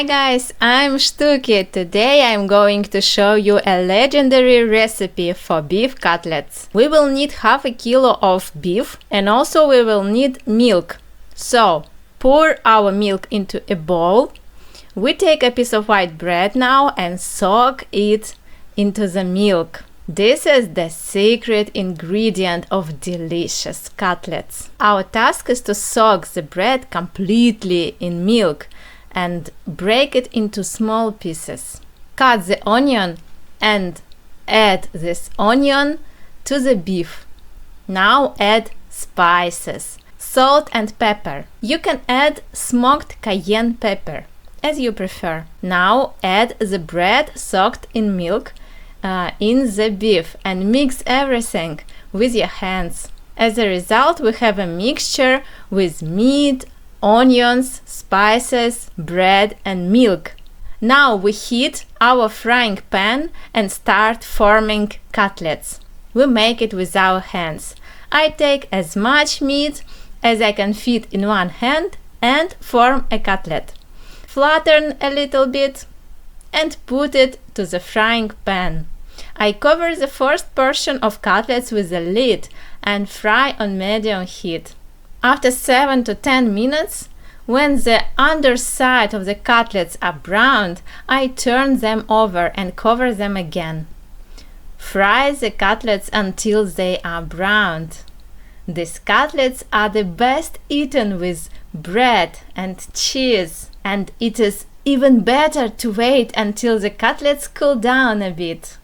Hi guys, I'm Shtuky. Today I'm going to show you a legendary recipe for beef cutlets. We will need half a kilo of beef and also we will need milk. So, pour our milk into a bowl. We take a piece of white bread now and soak it into the milk. This is the secret ingredient of delicious cutlets. Our task is to soak the bread completely in milk and break it into small pieces. Cut the onion and add this onion to the beef. Now add spices, salt and pepper. You can add smoked cayenne pepper as you prefer. Now add the bread soaked in milk in the beef and mix everything with your hands. As a result, we have a mixture with meat, onions, spices, bread and milk. Now we heat our frying pan and start forming cutlets. We make it with our hands. I take as much meat as I can fit in one hand and form a cutlet. Flatten a little bit and put it to the frying pan. I cover the first portion of cutlets with a lid and fry on medium heat. After 7 to 10 minutes, when the underside of the cutlets are browned, I turn them over and cover them again. Fry the cutlets until they are browned. These cutlets are the best eaten with bread and cheese, and it is even better to wait until the cutlets cool down a bit.